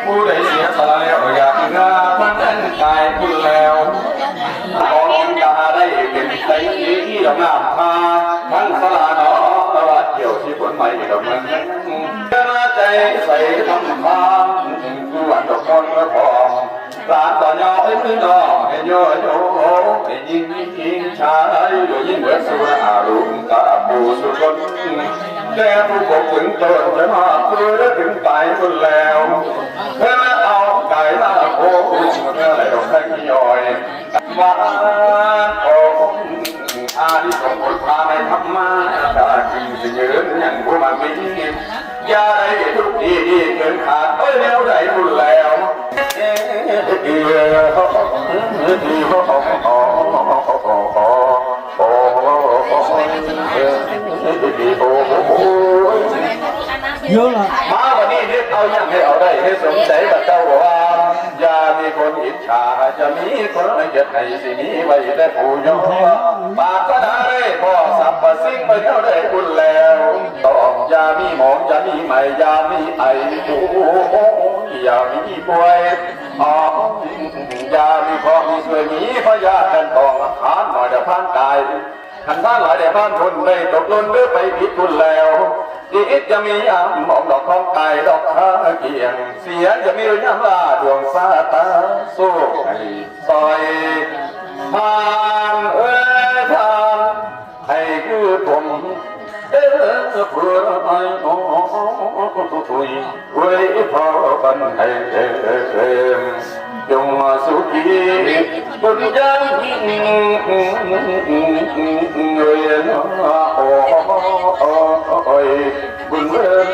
ผู้ใดเสียสละแล้วอยากงาทั้งนั้นกายคุณแล้วของจะได้เป็นใจที่ดอกน้ำพาทั้งสละเนาะว่าเกี่ยวที่ผลใหม่ดอกเมืองเจ้าใจใส่ทำพามคือวันดอกมนต์กระพองร้านต่อยอไอ้พี่น้องไอ้โยโย่ไอ้ยิงยิงชายโดยยิ่งเหมือนสุราลุงกาบูสุคนแก่ผู้ปกถึงต้นจะมาเพื่อถึงปลายคนแล้วเพื่อเอาไก่ละโอ้เมื่อไรดอกแท่งย่อยมาโอ้อาดิสงผลพาในธรรมะถ้าจริงสิยืนยังผู้มามีอย่าได้ทุกทีเกินขาดเลี้ยวได้บุญแล้วเยอะละมาวันนี้นึกเอาอย่างให้เอาได้ให้สมใจบัดเจ้าว่าอย่ามีคนอิจฉาจะมีคนละเอียดในสิ่งนี้ไว้ได้ผู้ยอปากก็ได้พ่อสับปะสิ่งไปเท่าได้บุญแล้วต้องอย่ามีหมองอย่ามีใหม่อย่ามีไอดูอย่ามีป่วยอย่ามีพ่อมีสวยมีพยากันต้องหาหน่อยเดี๋ยวพันกายขันท่านหลายเดี๋ยวพันคนได้ตกหล่นหรือไปผิดคุณแล้วดีจะมียามมองดอกของไก่ดอกข้าเกียงเสียงจะมียามลาดวงซาตาสู้ให้ซอยทานทานให้คือผมเพื่อให้ทุยไว้พอปันให้จงสุขีบุญยังเรียนโอ้ยบุญเวร